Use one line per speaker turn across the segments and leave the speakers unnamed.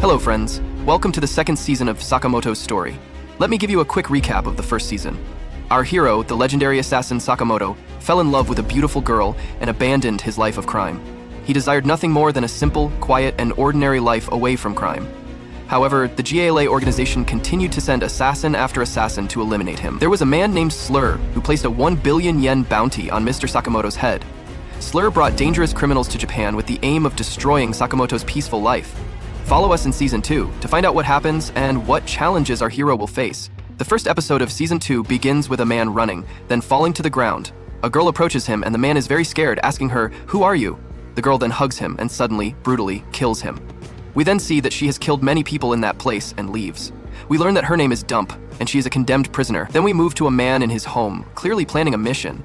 Hello friends, welcome to the second season of Sakamoto's story. Let me give you a quick recap of the first season. Our hero, the legendary assassin Sakamoto, fell in love with a beautiful girl and abandoned his life of crime. He desired nothing more than a simple, quiet, and ordinary life away from crime. However, the GALA organization continued to send assassin after assassin to eliminate him. There was a man named Slur who placed a 1 billion yen bounty on Mr. Sakamoto's head. Slur brought dangerous criminals to Japan with the aim of destroying Sakamoto's peaceful life. Follow us in Season 2 to find out what happens and what challenges our hero will face. The first episode of Season 2 begins with a man running, then falling to the ground. A girl approaches him and the man is very scared, asking her, "Who are you?" The girl then hugs him and suddenly, brutally, kills him. We then see that she has killed many people in that place and leaves. We learn that her name is Dump, and she is a condemned prisoner. Then we move to a man in his home, clearly planning a mission.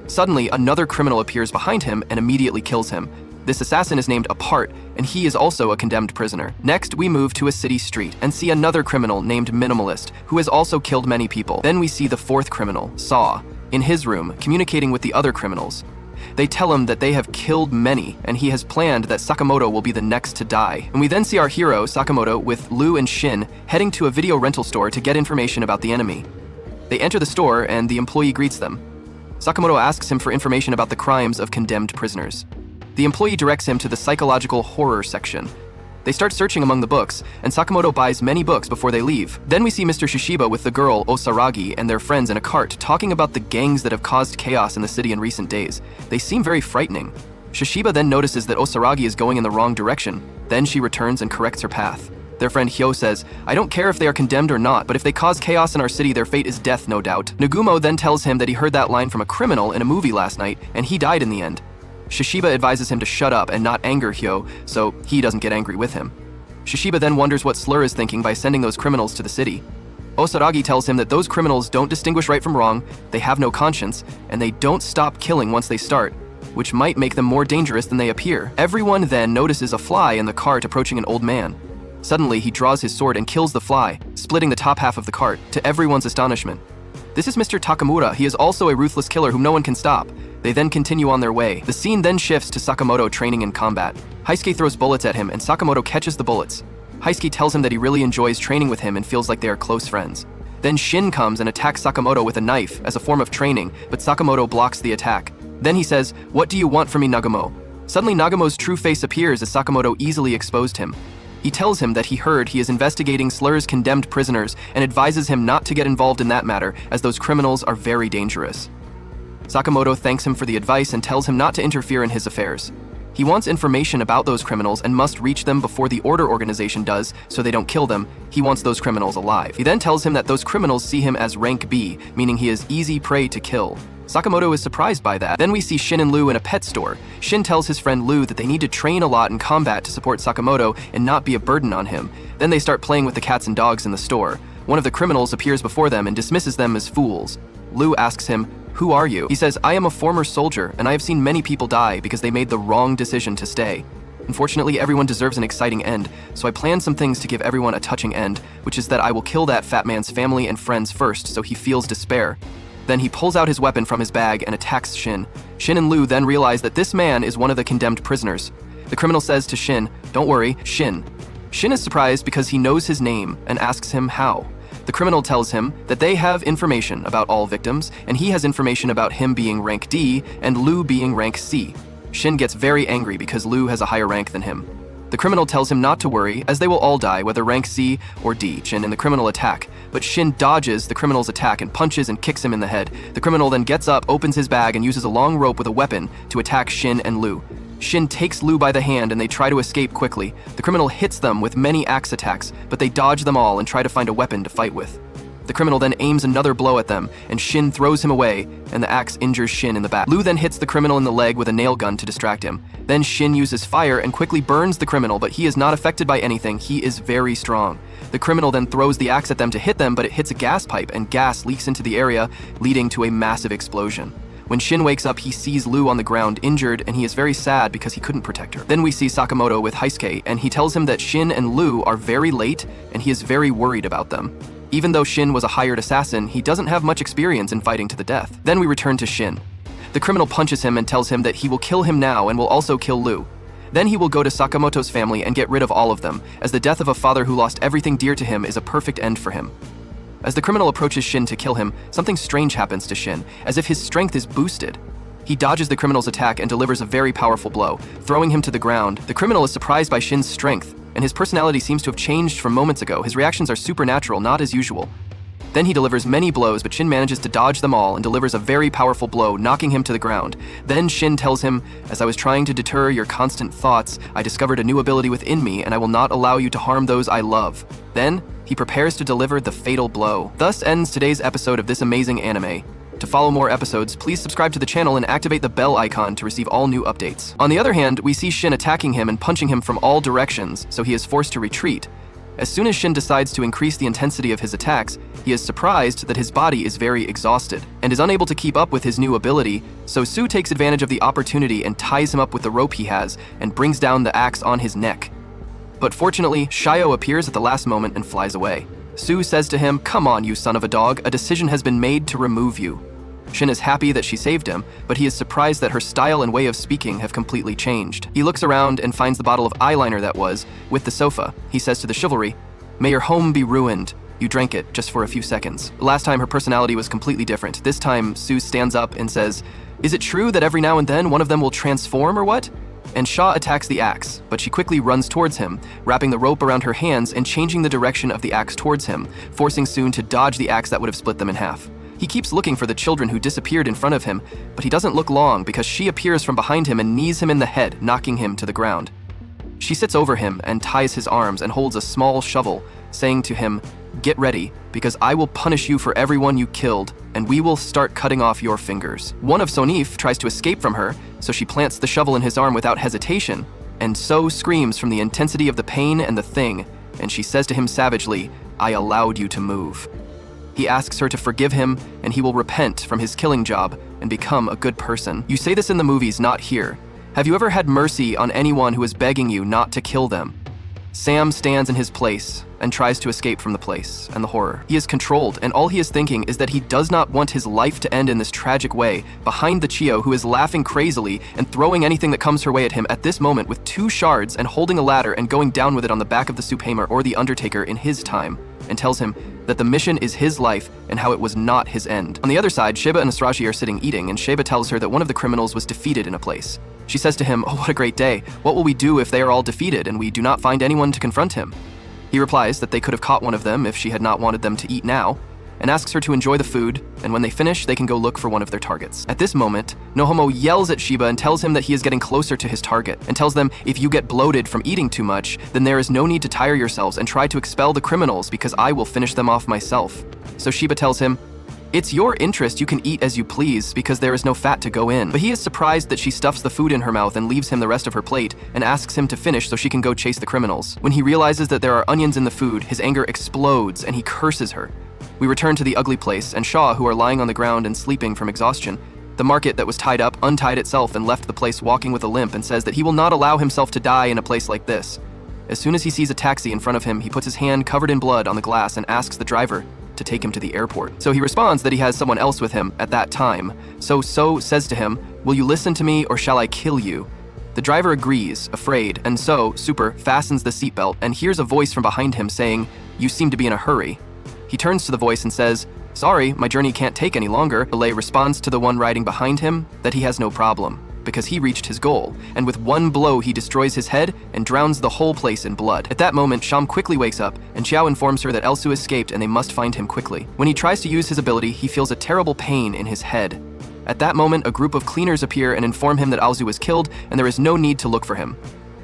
Suddenly, another criminal appears behind him and immediately kills him. This assassin is named Apart, and he is also a condemned prisoner. Next, we move to a city street and see another criminal named Minimalist, who has also killed many people. Then we see the fourth criminal, Saw, in his room, communicating with the other criminals. They tell him that they have killed many, and he has planned that Sakamoto will be the next to die. And we then see our hero, Sakamoto, with Lu and Shin, heading to a video rental store to get information about the enemy. They enter the store, and the employee greets them. Sakamoto asks him for information about the crimes of condemned prisoners. The employee directs him to the psychological horror section. They start searching among the books, and Sakamoto buys many books before they leave. Then we see Mr. Shishiba with the girl, Osaragi, and their friends in a cart talking about the gangs that have caused chaos in the city in recent days. They seem very frightening. Shishiba then notices that Osaragi is going in the wrong direction. Then she returns and corrects her path. Their friend Hyo says, "I don't care if they are condemned or not, but if they cause chaos in our city, their fate is death, no doubt." Nagumo then tells him that he heard that line from a criminal in a movie last night, and he died in the end. Shishiba advises him to shut up and not anger Hyo, so he doesn't get angry with him. Shishiba then wonders what Slur is thinking by sending those criminals to the city. Osaragi tells him that those criminals don't distinguish right from wrong, they have no conscience, and they don't stop killing once they start, which might make them more dangerous than they appear. Everyone then notices a fly in the cart approaching an old man. Suddenly, he draws his sword and kills the fly, splitting the top half of the cart, to everyone's astonishment. This is Mr. Takamura. He is also a ruthless killer whom no one can stop. They then continue on their way. The scene then shifts to Sakamoto training in combat. Heisuke throws bullets at him and Sakamoto catches the bullets. Heisuke tells him that he really enjoys training with him and feels like they are close friends. Then Shin comes and attacks Sakamoto with a knife as a form of training, but Sakamoto blocks the attack. Then he says, "What do you want from me, Nagumo?" Suddenly Nagumo's true face appears as Sakamoto easily exposed him. He tells him that he heard he is investigating Slur's condemned prisoners and advises him not to get involved in that matter, as those criminals are very dangerous. Sakamoto thanks him for the advice and tells him not to interfere in his affairs. He wants information about those criminals and must reach them before the Order organization does, so they don't kill them. He wants those criminals alive. He then tells him that those criminals see him as rank B, meaning he is easy prey to kill. Sakamoto is surprised by that. Then we see Shin and Lu in a pet store. Shin tells his friend Lu that they need to train a lot in combat to support Sakamoto and not be a burden on him. Then they start playing with the cats and dogs in the store. One of the criminals appears before them and dismisses them as fools. Lu asks him, "Who are you?" He says, "I am a former soldier, and I have seen many people die because they made the wrong decision to stay. Unfortunately, everyone deserves an exciting end, so I planned some things to give everyone a touching end, which is that I will kill that fat man's family and friends first so he feels despair." Then he pulls out his weapon from his bag and attacks Shin. Shin and Lu then realize that this man is one of the condemned prisoners. The criminal says to Shin, "Don't worry, Shin." Shin is surprised because he knows his name and asks him how. The criminal tells him that they have information about all victims, and he has information about him being rank D and Lu being rank C. Shin gets very angry because Lu has a higher rank than him. The criminal tells him not to worry, as they will all die, whether rank C or D. Shin and the criminal attack, but Shin dodges the criminal's attack and punches and kicks him in the head. The criminal then gets up, opens his bag, and uses a long rope with a weapon to attack Shin and Lu. Shin takes Lu by the hand and they try to escape quickly. The criminal hits them with many axe attacks, but they dodge them all and try to find a weapon to fight with. The criminal then aims another blow at them, and Shin throws him away, and the axe injures Shin in the back. Lu then hits the criminal in the leg with a nail gun to distract him. Then Shin uses fire and quickly burns the criminal, but he is not affected by anything. He is very strong. The criminal then throws the axe at them to hit them, but it hits a gas pipe, and gas leaks into the area, leading to a massive explosion. When Shin wakes up, he sees Lu on the ground injured, and he is very sad because he couldn't protect her. Then we see Sakamoto with Heisuke, and he tells him that Shin and Lu are very late, and he is very worried about them. Even though Shin was a hired assassin, he doesn't have much experience in fighting to the death. Then we return to Shin. The criminal punches him and tells him that he will kill him now and will also kill Lu. Then he will go to Sakamoto's family and get rid of all of them, as the death of a father who lost everything dear to him is a perfect end for him. As the criminal approaches Shin to kill him, something strange happens to Shin, as if his strength is boosted. He dodges the criminal's attack and delivers a very powerful blow, throwing him to the ground. The criminal is surprised by Shin's strength, and his personality seems to have changed from moments ago. His reactions are supernatural, not as usual. Then he delivers many blows, but Shin manages to dodge them all and delivers a very powerful blow, knocking him to the ground. Then Shin tells him, "As I was trying to deter your constant thoughts, I discovered a new ability within me, and I will not allow you to harm those I love." Then he prepares to deliver the fatal blow. Thus ends today's episode of this amazing anime. To follow more episodes, please subscribe to the channel and activate the bell icon to receive all new updates. On the other hand, we see Shin attacking him and punching him from all directions, so he is forced to retreat. As soon as Shin decides to increase the intensity of his attacks, he is surprised that his body is very exhausted and is unable to keep up with his new ability, so Sue takes advantage of the opportunity and ties him up with the rope he has and brings down the axe on his neck. But fortunately, Shio appears at the last moment and flies away. Sue says to him, "Come on, you son of a dog, a decision has been made to remove you." Shin is happy that she saved him, but he is surprised that her style and way of speaking have completely changed. He looks around and finds the bottle of eyeliner that was with the sofa. He says to the chivalry, "May your home be ruined. You drank it just for a few seconds." Last time her personality was completely different. This time, Sue stands up and says, "Is it true that every now and then one of them will transform or what?" And Shaw attacks the axe, but she quickly runs towards him, wrapping the rope around her hands and changing the direction of the axe towards him, forcing Sue to dodge the axe that would have split them in half. He keeps looking for the children who disappeared in front of him, but he doesn't look long because she appears from behind him and knees him in the head, knocking him to the ground. She sits over him and ties his arms and holds a small shovel, saying to him, "Get ready, because I will punish you for everyone you killed, and we will start cutting off your fingers." One of Sonif tries to escape from her, so she plants the shovel in his arm without hesitation, and So screams from the intensity of the pain and the thing, and she says to him savagely, "I allowed you to move." He asks her to forgive him, and he will repent from his killing job and become a good person. You say this in the movies, not here. Have you ever had mercy on anyone who is begging you not to kill them? Sam stands in his place and tries to escape from the place and the horror. He is controlled, and all he is thinking is that he does not want his life to end in this tragic way, behind the Chio, who is laughing crazily and throwing anything that comes her way at him at this moment with 2 shards and holding a ladder and going down with it on the back of the Supamer or the Undertaker in his time, and tells him that the mission is his life and how it was not his end. On the other side, Sheba and Asraji are sitting eating, and Sheba tells her that one of the criminals was defeated in a place. She says to him, "Oh, what a great day. What will we do if they are all defeated and we do not find anyone to confront him?" He replies that they could have caught one of them if she had not wanted them to eat now, and asks her to enjoy the food, and when they finish, they can go look for one of their targets. At this moment, Nohomo yells at Sheba and tells him that he is getting closer to his target, and tells them, "If you get bloated from eating too much, then there is no need to tire yourselves and try to expel the criminals because I will finish them off myself." So Sheba tells him, "It's your interest, you can eat as you please because there is no fat to go in." But he is surprised that she stuffs the food in her mouth and leaves him the rest of her plate and asks him to finish so she can go chase the criminals. When he realizes that there are onions in the food, his anger explodes and he curses her. We return to the ugly place and Shaw, who are lying on the ground and sleeping from exhaustion. The market that was tied up untied itself and left the place walking with a limp and says that he will not allow himself to die in a place like this. As soon as he sees a taxi in front of him, he puts his hand covered in blood on the glass and asks the driver to take him to the airport. So he responds that he has someone else with him at that time. So says to him, "Will you listen to me or shall I kill you?" The driver agrees, afraid, and so Super fastens the seatbelt and hears a voice from behind him saying, "You seem to be in a hurry." He turns to the voice and says, "Sorry, my journey can't take any longer." Belay responds to the one riding behind him that he has no problem, because he reached his goal, and with one blow he destroys his head and drowns the whole place in blood. At that moment, Sham quickly wakes up, and Xiao informs her that Elsu escaped and they must find him quickly. When he tries to use his ability, he feels a terrible pain in his head. At that moment, a group of cleaners appear and inform him that Alzu was killed and there is no need to look for him.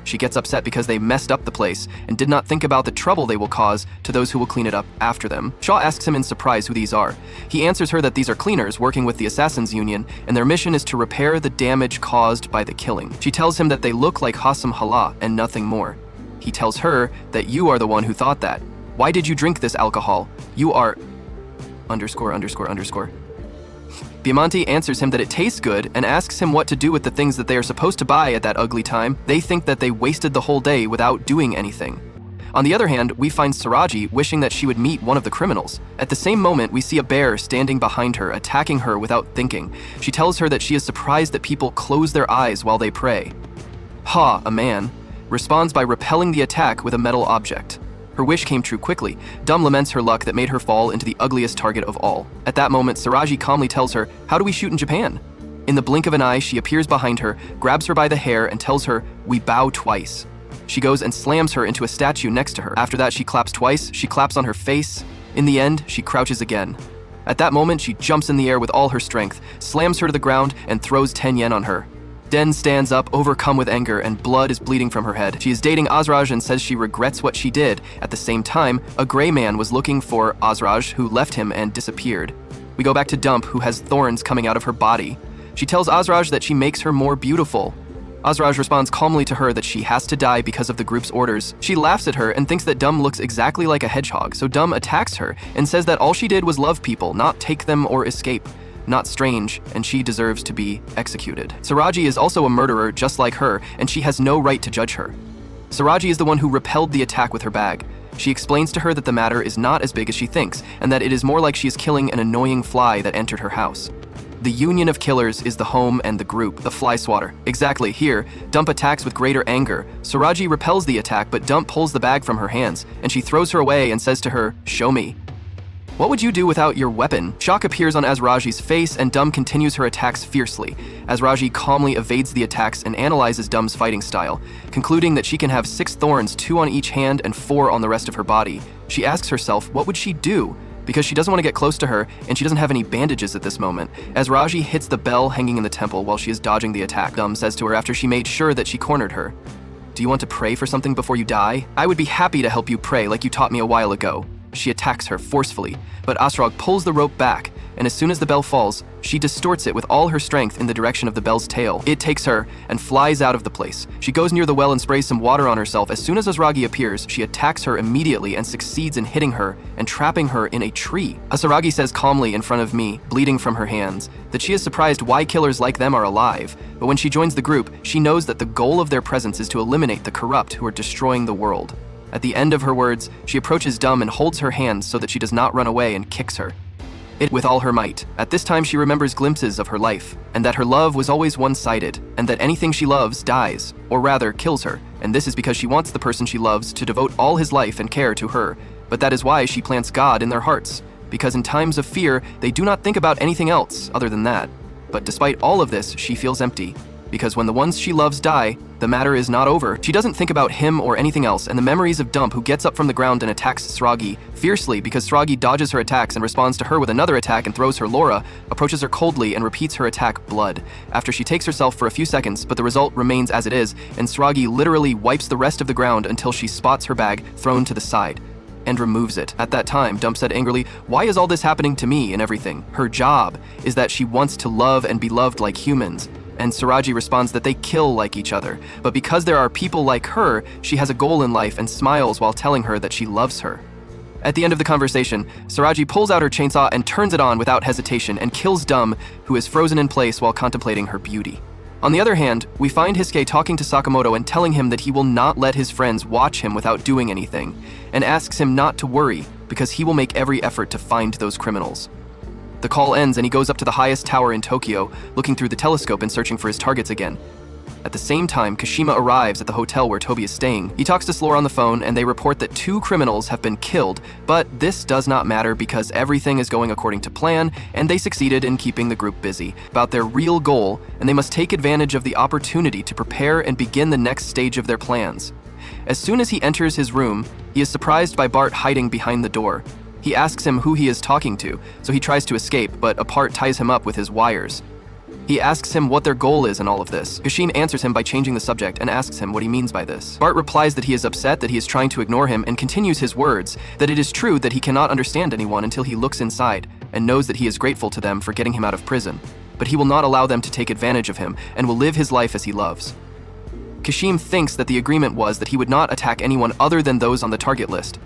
She gets upset because they messed up the place and did not think about the trouble they will cause to those who will clean it up after them. Shaw asks him in surprise who these are. He answers her that these are cleaners working with the Assassins Union, and their mission is to repair the damage caused by the killing. She tells him that they look like Hassam Hala and nothing more. He tells her that you are the one who thought that. Why did you drink this alcohol? You are... _____. Biamonte answers him that it tastes good and asks him what to do with the things that they are supposed to buy at that ugly time. They think that they wasted the whole day without doing anything. On the other hand, we find Saraji wishing that she would meet one of the criminals. At the same moment, we see a bear standing behind her, attacking her without thinking. She tells her that she is surprised that people close their eyes while they pray. Ha, a man, responds by repelling the attack with a metal object. Her wish came true quickly. Dum laments her luck that made her fall into the ugliest target of all. At that moment, Saraji calmly tells her, "How do we shoot in Japan?" In the blink of an eye, she appears behind her, grabs her by the hair, and tells her, "We bow twice." She goes and slams her into a statue next to her. After that, she claps twice. She claps on her face. In the end, she crouches again. At that moment, she jumps in the air with all her strength, slams her to the ground, and throws 10 yen on her. Den stands up, overcome with anger, and blood is bleeding from her head. She is dating Azraj and says she regrets what she did. At the same time, a gray man was looking for Azraj, who left him and disappeared. We go back to Dump, who has thorns coming out of her body. She tells Azraj that she makes her more beautiful. Azraj responds calmly to her that she has to die because of the group's orders. She laughs at her and thinks that Dum looks exactly like a hedgehog, so Dum attacks her and says that all she did was love people, not take them or escape. Not strange, and she deserves to be executed. Saraji is also a murderer just like her, and she has no right to judge her. Saraji is the one who repelled the attack with her bag. She explains to her that the matter is not as big as she thinks, and that it is more like she is killing an annoying fly that entered her house. The union of killers is the home and the group, the fly swatter. Exactly, here, Dump attacks with greater anger. Saraji repels the attack, but Dump pulls the bag from her hands, and she throws her away and says to her, "Show me." "What would you do without your weapon?" Shock appears on Azraji's face, and Dum continues her attacks fiercely. Azraji calmly evades the attacks and analyzes Dum's fighting style, concluding that she can have 6 thorns, 2 on each hand and 4 on the rest of her body. She asks herself, what would she do? Because she doesn't want to get close to her, and she doesn't have any bandages at this moment. Azraji hits the bell hanging in the temple while she is dodging the attack. Dum says to her after she made sure that she cornered her, "Do you want to pray for something before you die? I would be happy to help you pray like you taught me a while ago." She attacks her forcefully, but Asrog pulls the rope back, and as soon as the bell falls, she distorts it with all her strength in the direction of the bell's tail. It takes her and flies out of the place. She goes near the well and sprays some water on herself. As soon as Asragi appears, she attacks her immediately and succeeds in hitting her and trapping her in a tree. Asaragi says calmly in front of me, bleeding from her hands, that she is surprised why killers like them are alive, but when she joins the group, she knows that the goal of their presence is to eliminate the corrupt who are destroying the world. At the end of her words, she approaches Dum and holds her hand so that she does not run away and kicks her. It with all her might. At this time, she remembers glimpses of her life, and that her love was always one-sided, and that anything she loves dies, or rather, kills her, and this is because she wants the person she loves to devote all his life and care to her, but that is why she plants God in their hearts, because in times of fear, they do not think about anything else other than that. But despite all of this, she feels empty, because when the ones she loves die, the matter is not over. She doesn't think about him or anything else, and the memories of Dump, who gets up from the ground and attacks Sragi fiercely because Sragi dodges her attacks and responds to her with another attack and throws her Laura, approaches her coldly and repeats her attack, Blood, after she takes herself for a few seconds, but the result remains as it is, and Sragi literally wipes the rest of the ground until she spots her bag thrown to the side and removes it. At that time, Dump said angrily, "Why is all this happening to me and everything? Her job is that she wants to love and be loved like humans." And Saraji responds that they kill like each other, but because there are people like her, she has a goal in life and smiles while telling her that she loves her. At the end of the conversation, Saraji pulls out her chainsaw and turns it on without hesitation and kills Dum, who is frozen in place while contemplating her beauty. On the other hand, we find Hisuke talking to Sakamoto and telling him that he will not let his friends watch him without doing anything, and asks him not to worry because he will make every effort to find those criminals. The call ends and he goes up to the highest tower in Tokyo, looking through the telescope and searching for his targets again. At the same time, Kashima arrives at the hotel where Toby is staying. He talks to Slore on the phone and they report that 2 criminals have been killed, but this does not matter because everything is going according to plan and they succeeded in keeping the group busy about their real goal, and they must take advantage of the opportunity to prepare and begin the next stage of their plans. As soon as he enters his room, he is surprised by Bart hiding behind the door. He asks him who he is talking to, so he tries to escape, but a part ties him up with his wires. He asks him what their goal is in all of this. Kashin answers him by changing the subject and asks him what he means by this. Bart replies that he is upset that he is trying to ignore him and continues his words, that it is true that he cannot understand anyone until he looks inside and knows that he is grateful to them for getting him out of prison, but he will not allow them to take advantage of him and will live his life as he loves. Kashim thinks that the agreement was that he would not attack anyone other than those on the target list.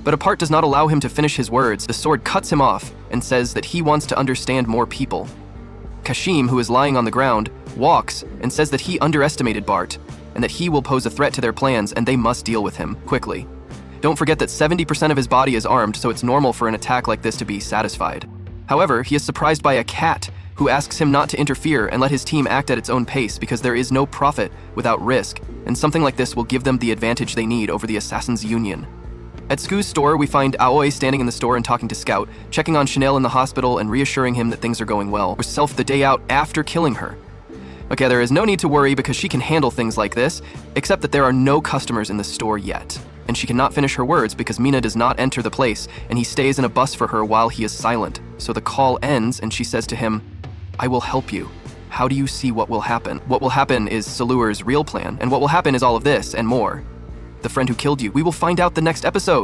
But a part does not allow him to finish his words. The sword cuts him off and says that he wants to understand more people. Kashim, who is lying on the ground, walks and says that he underestimated Bart and that he will pose a threat to their plans and they must deal with him quickly. Don't forget that 70% of his body is armed, so it's normal for an attack like this to be satisfied. However, he is surprised by a cat who asks him not to interfere and let his team act at its own pace because there is no profit without risk, and something like this will give them the advantage they need over the Assassins' Union. At Sku's store, we find Aoi standing in the store and talking to Scout, checking on Chanel in the hospital and reassuring him that things are going well. Herself the day out after killing her. Okay, there is no need to worry because she can handle things like this, except that there are no customers in the store yet. And she cannot finish her words because Mina does not enter the place and he stays in a bus for her while he is silent. So the call ends and she says to him, "I will help you. How do you see what will happen?" What will happen is Saluer's real plan, and what will happen is all of this and more. The friend who killed you. We will find out the next episode.